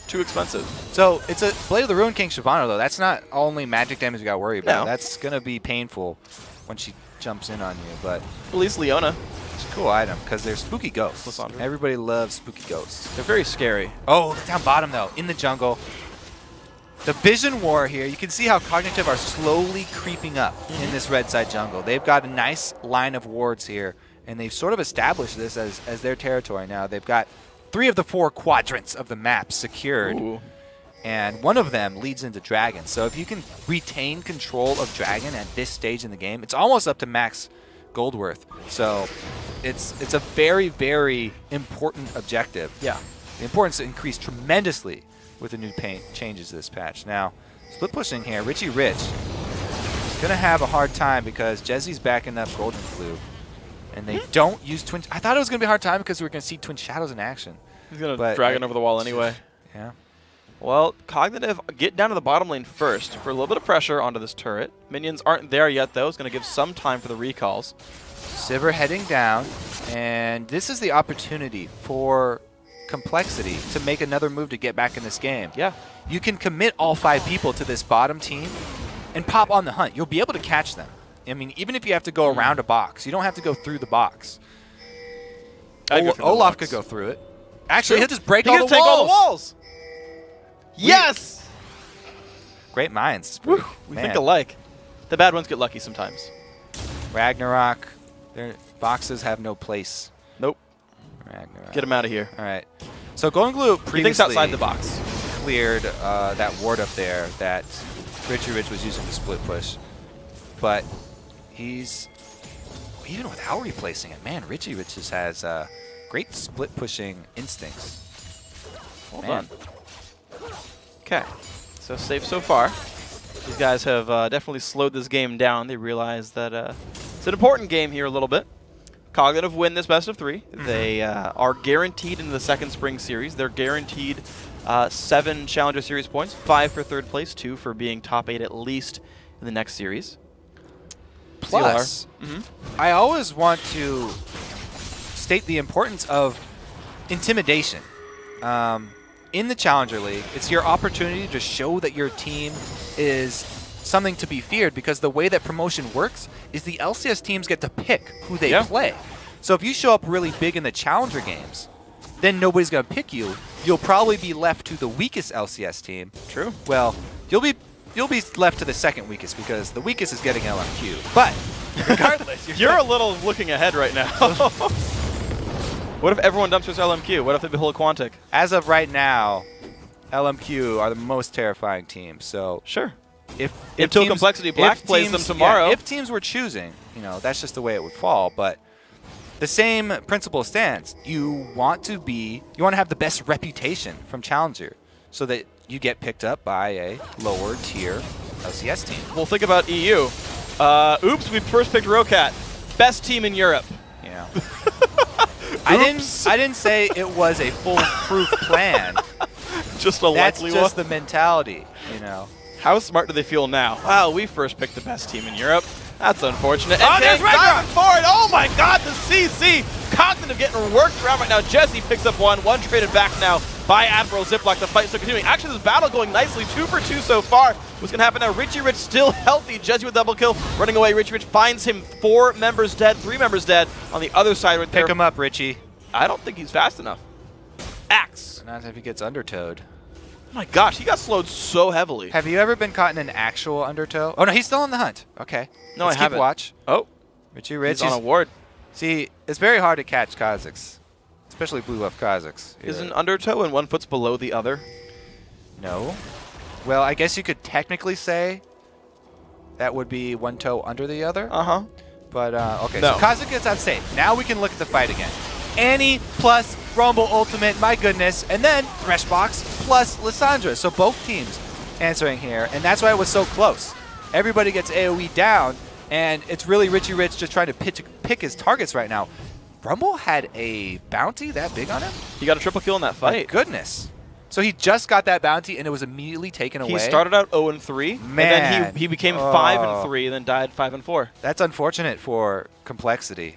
too expensive. So it's a Blade of the Ruined King Shyvana, though. That's not only magic damage you got to worry about. No. That's going to be painful when she jumps in on you. But At least Leona. it's a cool item because they're spooky ghosts. Lysandra. Everybody loves spooky ghosts. They're very scary. Oh, down bottom, though, in the jungle. The Vision War here, you can see how Cognitive are slowly creeping up in this red side jungle. They've got a nice line of wards here, and they've sort of established this as their territory now. They've got 3 of the 4 quadrants of the map secured, Ooh. and one of them leads into Dragon. So if you can retain control of Dragon at this stage in the game, it's almost up to max gold worth. So it's a very, very important objective. Yeah. The importance increased tremendously with the new paint changes this patch. Now, split pushing here, Richie Rich is going to have a hard time because Jezzy's backing up Golden Glue, and they don't use Twin... I thought it was going to be a hard time because we were going to see Twin Shadows in action. He's going to drag it over the wall anyway. Yeah. Well, Cognitive get down to the bottom lane first for a little bit of pressure onto this turret. Minions aren't there yet, though. It's going to give some time for the recalls. Sivir heading down, and this is the opportunity for compLexity to make another move to get back in this game. Yeah. You can commit all 5 people to this bottom team and pop on the hunt. You'll be able to catch them. I mean, even if you have to go around a box, you don't have to go through the box. Olaf could go through it. Actually, he'll just break all the walls. Take all the walls. Yes! Great minds. Woo. We think alike. The bad ones get lucky sometimes. Ragnarok. Their boxes have no place. Nope. Ragnarok. Get him out of here. All right. So Golden Glue previously He thinks outside the box. cleared that ward up there that Richie Rich was using to split push. But he's, even without replacing it, man, Richie Rich just has great split pushing instincts. Hold on. Okay. So safe so far. These guys have definitely slowed this game down. They realize that it's an important game here a little bit. Cognitive win this best of 3. They are guaranteed into the second spring series. They're guaranteed 7 Challenger Series points, 5 for 3rd place, 2 for being top 8 at least in the next series. Plus, I always want to state the importance of intimidation. In the Challenger League, it's your opportunity to show that your team is something to be feared, because the way that promotion works is the LCS teams get to pick who they play. So if you show up really big in the Challenger games, then nobody's going to pick you. You'll probably be left to the weakest LCS team. True. Well, you'll be left to the second weakest because the weakest is getting LMQ. But regardless, you're a little looking ahead right now. What if everyone dumps his LMQ? What if they behold Quantic? As of right now, LMQ are the most terrifying team. So sure. If Until teams, compLexity Black plays them tomorrow. Yeah, if teams were choosing, that's just the way it would fall. But the same principle stands. You want to have the best reputation from Challenger so that you get picked up by a lower tier LCS team. Well, think about EU. Oops, we first picked Rocat. Best team in Europe. Yeah. I didn't say it was a foolproof plan. Just a likely one. That's just the mentality, How smart do they feel now? Wow, we first picked the best team in Europe. That's unfortunate. Oh, there's Ragnarok! Forward. Oh my god, the CC! Cognitive getting worked around right now. Jesse picks up one traded back now by Admiral Ziploc. The fight still continuing. Actually, this battle going nicely. 2 for 2 so far. What's going to happen now? Richie Rich still healthy. Jesse with double kill. Running away. Richie Rich finds him. 4 members dead. 3 members dead on the other side right there. Pick him up, Richie. I don't think he's fast enough. Axe. Not if he gets undertowed. Oh my gosh, he got slowed so heavily. Have you ever been caught in an actual undertow? Oh, no, he's still on the hunt. Okay. No, Let's I haven't. Keep watch. Oh. Richie Rich He's on a ward. See, it's very hard to catch Kazakhs, especially blue buff Kazakhs. Isn't undertow and one foot's below the other? No. Well, I guess you could technically say that would be one toe under the other. Uh-huh. But, okay, No. so Kazakh gets out safe. Now we can look at the fight again. Annie plus Rumble Ultimate, my goodness. And then Threshbox plus Lissandra. So both teams answering here. And that's why it was so close. Everybody gets AoE down. And it's really Richie Rich just trying to pick his targets right now. Rumble had a bounty that big on him? He got a triple kill in that fight. My goodness. So he just got that bounty, and it was immediately taken away? He started out 0-3, Man. and then he became 5-3, and then died 5-4. That's unfortunate for compLexity.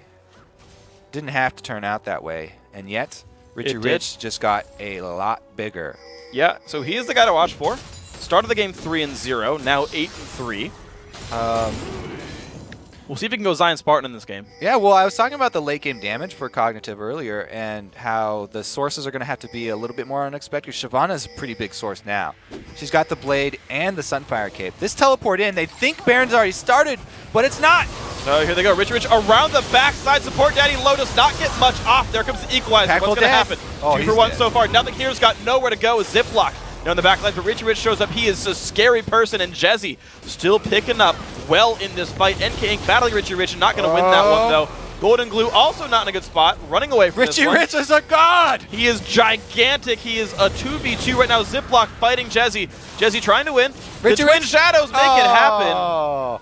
Didn't have to turn out that way, and yet Richie Rich just got a lot bigger. Yeah, so he is the guy to watch for. Started the game 3-0, now 8-3. We'll see if he can go Zion Spartan in this game. Yeah, well, I was talking about the late game damage for Cognitive earlier and how the sources are going to have to be a little bit more unexpected. Shyvana's a pretty big source now. She's got the Blade and the Sunfire Cape. This teleport in, they think Baron's already started, but it's not. So here they go. Richie Rich around the backside. Support Daddy Low does not get much off. There comes the equalizer. What's going to happen? Oh, 2 for 1 dead. so far. Nothing here's got nowhere to go. Ziploc. Now in the back line, but Richie Rich shows up. He is a scary person, and Jezzy still picking up well in this fight. NK Inc. battling Richie Rich, not going to win that one, though. Golden Glue also not in a good spot, running away from Richie Rich is a god! He is gigantic. He is a 2v2 right now. Ziploc fighting Jezzy. Jezzy trying to win. Richie the Twin Rich Shadows make it happen.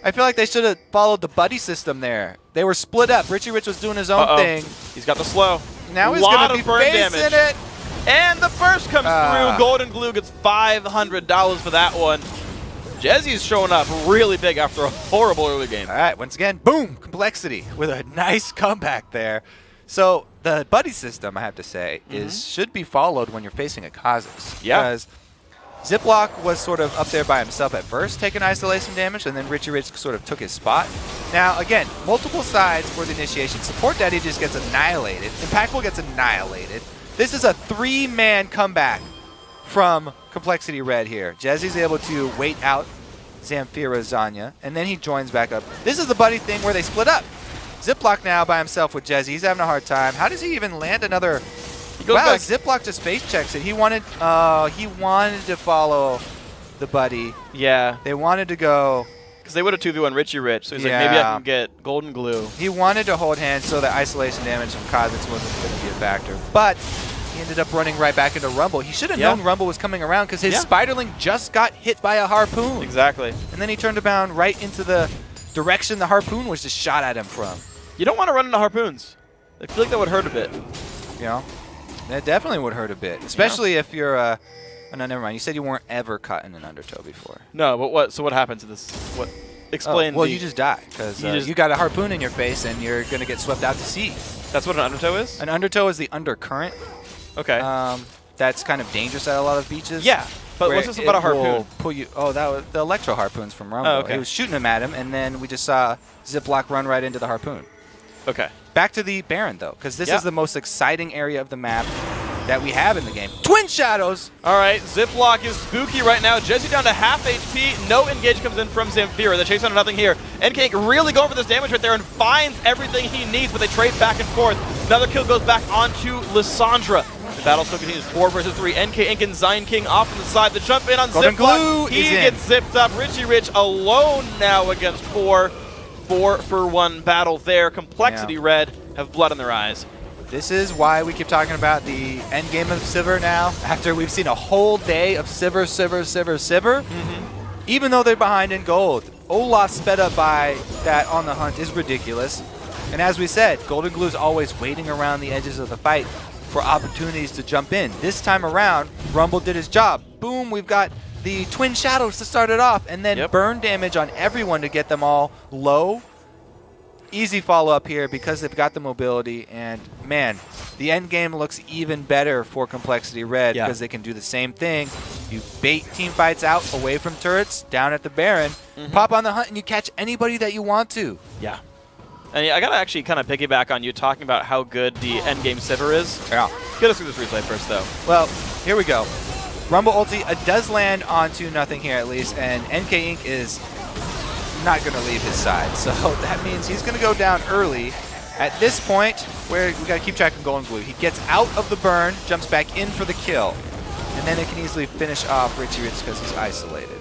I feel like they should have followed the buddy system there. They were split up. Richie Rich was doing his own thing. He's got the slow. Now he's going to be facing it. And the first comes through. Golden Glue gets $500 for that one. Jezzy's showing up really big after a horrible early game. All right, once again, boom, compLexity with a nice comeback there. So the buddy system, I have to say, should be followed when you're facing a Kha'Zix. Yeah. Because Ziploc was sort of up there by himself at first, taking isolation damage, and then Richie Rich sort of took his spot. Now, again, multiple sides for the initiation. Support Daddy just gets annihilated. Impactful gets annihilated. This is a 3-man comeback from compLexity.Red here. Jezzy's able to wait out Zamfira Zanya, and then he joins back up. This is the buddy thing where they split up. Ziploc now by himself with Jezzy. He's having a hard time. How does he even land another? Wow, Ziploc just face checks it. He wanted to follow the buddy. Yeah. They wanted to go. Because they would have 2v1 Richie Rich, so he's like, maybe I can get Golden Glue. He wanted to hold hands so that isolation damage from Kha'Zix wasn't going to be a factor. But he ended up running right back into Rumble. He should have known Rumble was coming around because his Spiderling just got hit by a harpoon. Exactly. And then he turned around right into the direction the harpoon was just shot at him from. You don't want to run into harpoons. I feel like that would hurt a bit. You know? That definitely would hurt a bit. Especially if you're oh, no, never mind. You said you weren't ever caught in an undertow before. No, but what? So what happened to this? What? Explain. Well, you just die because you got a harpoon in your face and you're going to get swept out to sea. That's what an undertow is? An undertow is the undercurrent. Okay. That's kind of dangerous at a lot of beaches. Yeah, but what's this about a harpoon? Pull you. Oh, that was the electro harpoons from Rumble. Oh, okay. He was shooting them at him, and then we just saw Ziploc run right into the harpoon. Okay. Back to the Baron, though, because this is the most exciting area of the map that we have in the game. Twin Shadows! All right, Ziploc is spooky right now. Jezzy down to half HP. No engage comes in from Zamfira. The chase under nothing here. NK really going for this damage right there and finds everything he needs, but they trade back and forth. Another kill goes back onto Lissandra. The battle still continues 4 versus 3. NK Inc. and Zion King off on the side. The jump in on Ziploc. He gets zipped up. Richie Rich alone now against 4. 4-for-1 battle there. compLexity.Red have blood in their eyes. This is why we keep talking about the end game of Sivir now. After we've seen a whole day of Sivir. Even though they're behind in gold, Olaf sped up by that on the hunt is ridiculous. And as we said, Golden Glue is always waiting around the edges of the fight for opportunities to jump in. This time around, Rumble did his job. Boom, we've got the Twin Shadows to start it off, and then burn damage on everyone to get them all low. Easy follow-up here because they've got the mobility, and man, the end game looks even better for compLexity.Red because they can do the same thing. You bait team fights out away from turrets, down at the Baron, pop on the hunt, and you catch anybody that you want to. Yeah. And I got to actually kind of piggyback on you talking about how good the end game Sivir is. Yeah. Get us through this replay first, though. Well, here we go. Rumble ulti does land onto nothing here at least, and NK Inc. is not going to leave his side. So that means he's going to go down early. At this point, where we got to keep track of Golden Glue, he gets out of the burn, jumps back in for the kill. And and then they can easily finish off Richie Rich because he's isolated.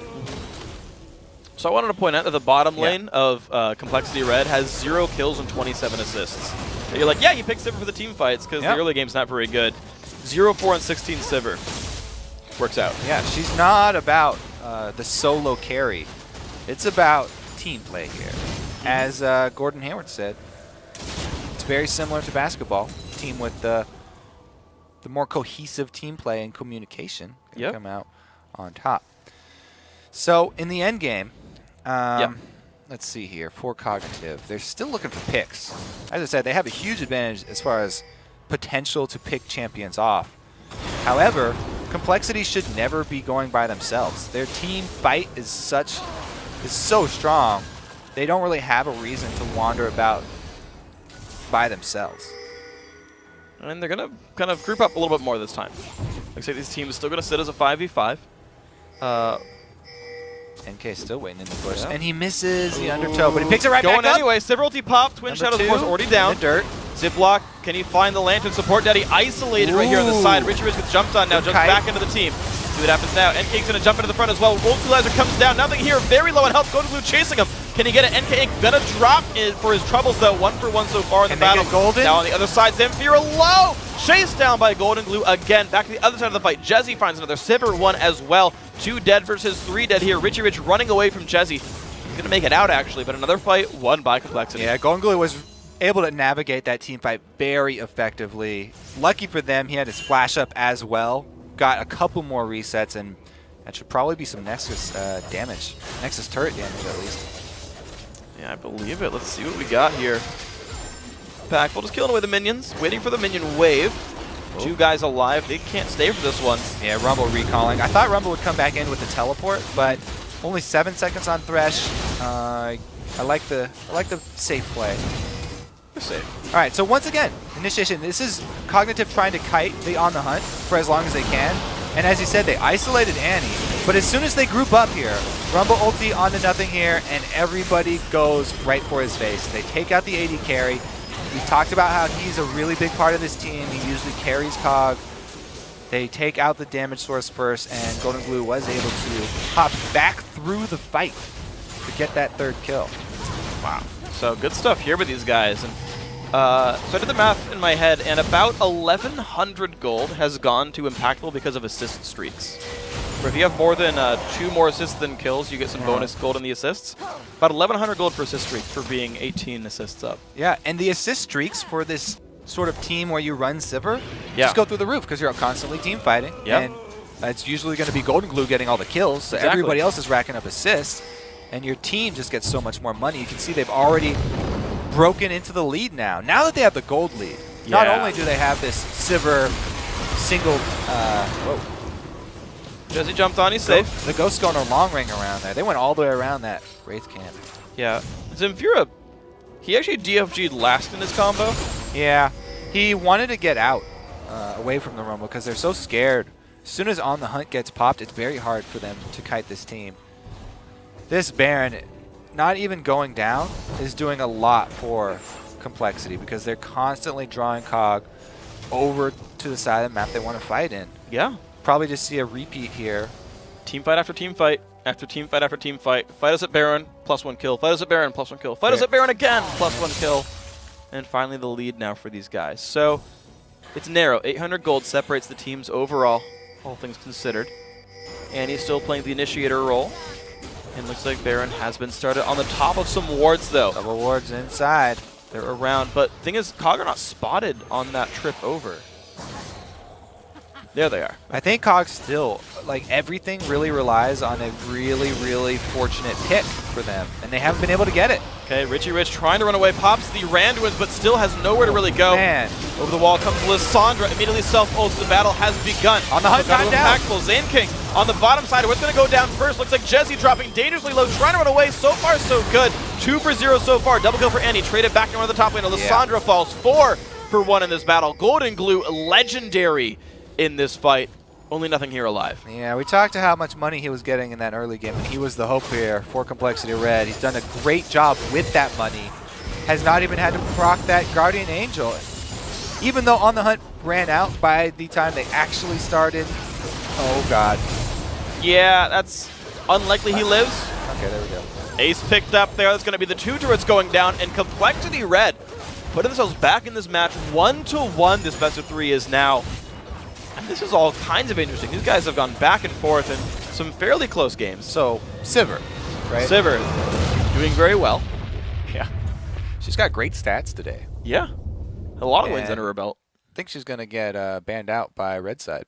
So I wanted to point out that the bottom lane of compLexity.Red has 0 kills and 27 assists. And you're like, yeah, you picked Sivir for the team fights because the early game's not very good. 0, 4, and 16 Sivir. Works out. Yeah, she's not about the solo carry. It's about team play here. As Gordon Hayward said, it's very similar to basketball. Team with the more cohesive team play and communication can come out on top. So in the end game, let's see here, for Cognitive, they're still looking for picks. As I said, they have a huge advantage as far as potential to pick champions off. However, compLexity should never be going by themselves. Their team fight is so strong, they don't really have a reason to wander about by themselves. And they're going to kind of group up a little bit more this time. Like I say, this team is still going to sit as a 5v5. NK still waiting in the bush, and he misses the undertow, but he picks it right back up. Going anyway, Sivir ulti pop, Twin Shadows of course already down. In the dirt. Ziploc, can he find the Lantern support? Daddy isolated right here on the side. Richie Rich gets jumped on now, jumps back into the team. See what happens now. NK's going to jump into the front as well. Equalizer comes down, nothing here, very low on health. Golden Glue chasing him. Can he get it? NK gonna drop it for his troubles though. 1 for 1 so far in the battle. Golden? Now on the other side, Zamfira low! Chased down by Golden Glue again. Back to the other side of the fight. Jezzy finds another Sivir 1 as well. 2 dead versus 3 dead here. Richie Rich running away from Jezzy. He's gonna make it out actually, but another fight won by compLexity. Yeah, Golden Glue was able to navigate that team fight very effectively. Lucky for them, he had his flash up as well. Got a couple more resets, and that should probably be some Nexus damage. Nexus turret damage at least. Yeah, I believe it. Let's see what we got here. Packful just killing away the minions, waiting for the minion wave. 2 guys alive. They can't stay for this one. Yeah, Rumble recalling. I thought Rumble would come back in with the teleport, but only 7 seconds on Thresh. I like the safe play. Safe. All right, so once again, initiation. This is Cognitive trying to kite the On the Hunt for as long as they can. And as you said, they isolated Annie. But as soon as they group up here, Rumble ulti onto nothing here, and everybody goes right for his face. They take out the AD carry. We talked about how he's a really big part of this team. He usually carries COG. They take out the damage source first, and Golden Glue was able to hop back through the fight to get that 3rd kill. Wow. So good stuff here with these guys. And so I did the math in my head, and about 1,100 gold has gone to Impactful because of assist streaks. Where if you have more than 2 more assists than kills, you get some bonus gold in the assists. About 1,100 gold per assist streak for being 18 assists up. Yeah, and the assist streaks for this sort of team where you run Sivir just go through the roof because you're constantly team fighting. And it's usually going to be Golden Glue getting all the kills, so everybody else is racking up assists, and your team just gets so much more money. You can see they've already broken into the lead now. Now that they have the gold lead, not only do they have this Sivir single, Jezzy jumped on, he's safe. The Ghost's going a long ring around there. They went all the way around that Wraith camp. Yeah. Zamfira, he actually DFG'd last in his combo. Yeah. He wanted to get out away from the Rumble because they're so scared. As soon as On the Hunt gets popped, it's very hard for them to kite this team. This Baron, not even going down, is doing a lot for compLexity because they're constantly drawing COG over to the side of the map they want to fight in. Yeah. Probably just see a repeat here. Team fight after team fight, after team fight after team fight. Fight us at Baron, +1 kill. Fight us at Baron, +1 kill. Fight us at Baron again, +1 kill. And finally the lead now for these guys. So it's narrow. 800 gold separates the teams overall, all things considered. And he's still playing the initiator role. And looks like Baron has been started on the top of some wards though. Double wards inside. They're around, but thing is, COG are not spotted on that trip over. There they are. I think COG still, like, everything really relies on a really, really fortunate pick for them, and they haven't been able to get it. Okay, Richie Rich trying to run away, pops the Randuins, but still has nowhere to really go. Man. Over the wall comes Lissandra, immediately self-ults. The battle has begun. On the hunt, time down. Impactful. Zane King on the bottom side. What's going to go down first? Looks like Jezzy dropping dangerously low, trying to run away. So far, so good. 2 for 0 so far. Double kill for Annie. Traded back into one of the top lane. Lissandra falls 4 for 1 in this battle. Golden Glue, legendary in this fight. Only nothing here alive. Yeah, we talked to how much money he was getting in that early game, and he was the hope here for compLexity.Red. He's done a great job with that money. Has not even had to proc that Guardian Angel. Even though On the Hunt ran out by the time they actually started, Oh, God. Yeah, that's unlikely he lives. Okay, there we go. Ace picked up there. That's going to be the 2 turrets going down. And compLexity.Red putting themselves back in this match. 1-1 this best of 3 is now. And this is all kinds of interesting. These guys have gone back and forth in some fairly close games. So, Sivir, right? Sivir doing very well. Yeah. She's got great stats today. Yeah. A lot of wins under her belt. I think she's going to get banned out by Red side.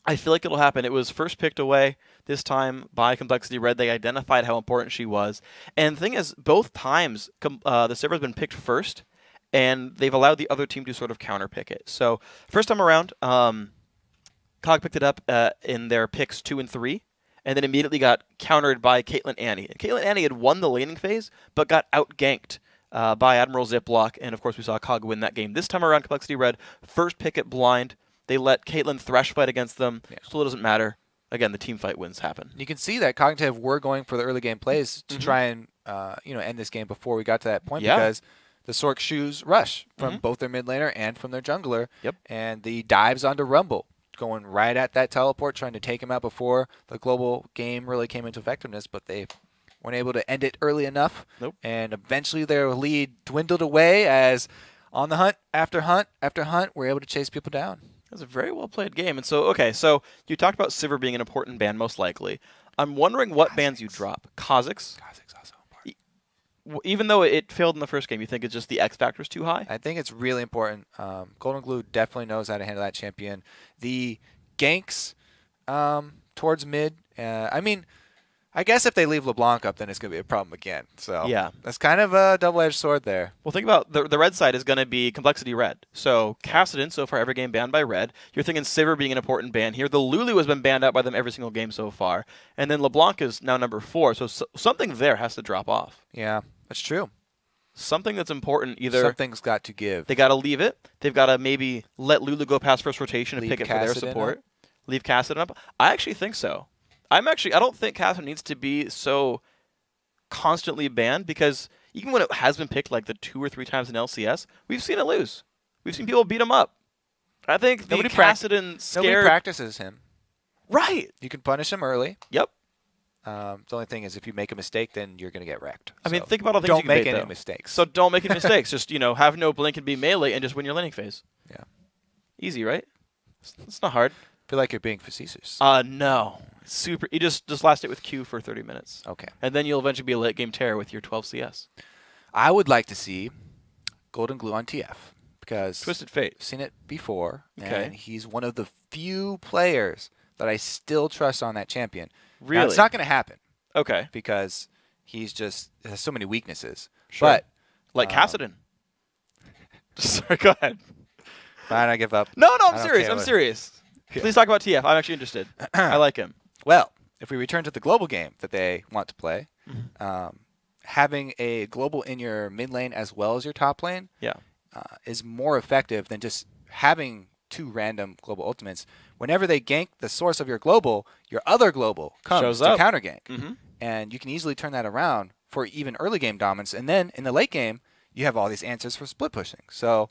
I feel like it'll happen. It was first picked away this time by compLexity.Red. They identified how important she was. And the thing is, both times, the Sivir has been picked first, and they've allowed the other team to sort of counter-pick it. So, first time around, COG picked it up in their picks 2 and 3, and then immediately got countered by Caitlyn Annie. And Caitlyn Annie had won the laning phase, but got out-ganked by Admiral Ziploc, and of course we saw COG win that game. This time around, compLexity.Red, first pick it blind. They let Caitlyn thrash fight against them, so it doesn't matter. Again, the team fight wins happen. You can see that Cognitive were going for the early game plays to try and end this game before we got to that point because the Sork shoes rush from both their mid laner and from their jungler. Yep. And the dives onto Rumble, going right at that teleport, trying to take him out before the global game really came into effectiveness, but they weren't able to end it early enough. Nope. And eventually their lead dwindled away as on the hunt after hunt after hunt, we're able to chase people down. It was a very well-played game. And so, okay, so you talked about Sivir being an important ban, most likely. I'm wondering what bans you drop. Kha'Zix? Kha'Zix also important. Even though it failed in the first game, you think it's just the X factor is too high? I think it's really important. Golden Glue definitely knows how to handle that champion. The ganks towards mid, I mean, I guess if they leave LeBlanc up, then it's going to be a problem again. So yeah, that's kind of a double-edged sword there. Well, think about the red side is going to be compLexity.Red. So Kassadin, so far, every game banned by Red. You're thinking Sivir being an important ban here. The Lulu has been banned out by them every single game so far. And then LeBlanc is now number 4. So something there has to drop off. Yeah, that's true. Something that's important, either something's got to give. They got to leave it. They've got to maybe let Lulu go past first rotation and pick it for their support. Leave Kassadin up. I actually think so. I don't think Kassadin needs to be so constantly banned because even when it has been picked like the 2 or 3 times in LCS, we've seen it lose. We've seen people beat him up. I think nobody Kassadin scared... Nobody practices him. Right. You can punish him early. Yep. The only thing is if you make a mistake, then you're going to get wrecked. I mean, think about all the things don't you can make bait, any though. mistakes. So don't make any mistakes. Just, have no blink and be melee and just win your laning phase. Yeah. Easy, right? It's not hard. I feel like you're being facetious. No. Super. You just last it with Q for 30 minutes. Okay. And then you'll eventually be a late game terror with your 12 CS. I would like to see Golden Glue on TF because Twisted Fate. I've seen it before, okay. And he's one of the few players that I still trust on that champion. Really? Now, it's not going to happen. Okay. Because he's just has so many weaknesses. Sure. But like Kassadin. Sorry, go ahead. Fine, I give up. No, I'm serious. I'm serious. Yeah. Please talk about TF. I'm actually interested. I like him. Well, if we return to the global game that they want to play, having a global in your mid lane as well as your top lane is more effective than just having 2 random global ultimates. Whenever they gank the source of your global, your other global comes to counter gank. And you can easily turn that around for even early game dominance. And then in the late game, you have all these answers for split pushing. So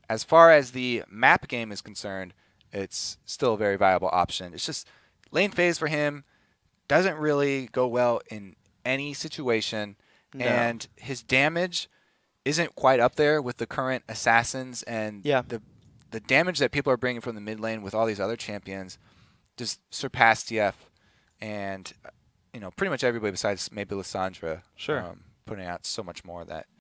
as far as the map game is concerned, it's still a very viable option. It's just lane phase for him doesn't really go well in any situation. No. And his damage isn't quite up there with the current assassins. And the damage that people are bringing from the mid lane with all these other champions just surpass TF. And, pretty much everybody besides maybe Lissandra putting out so much more that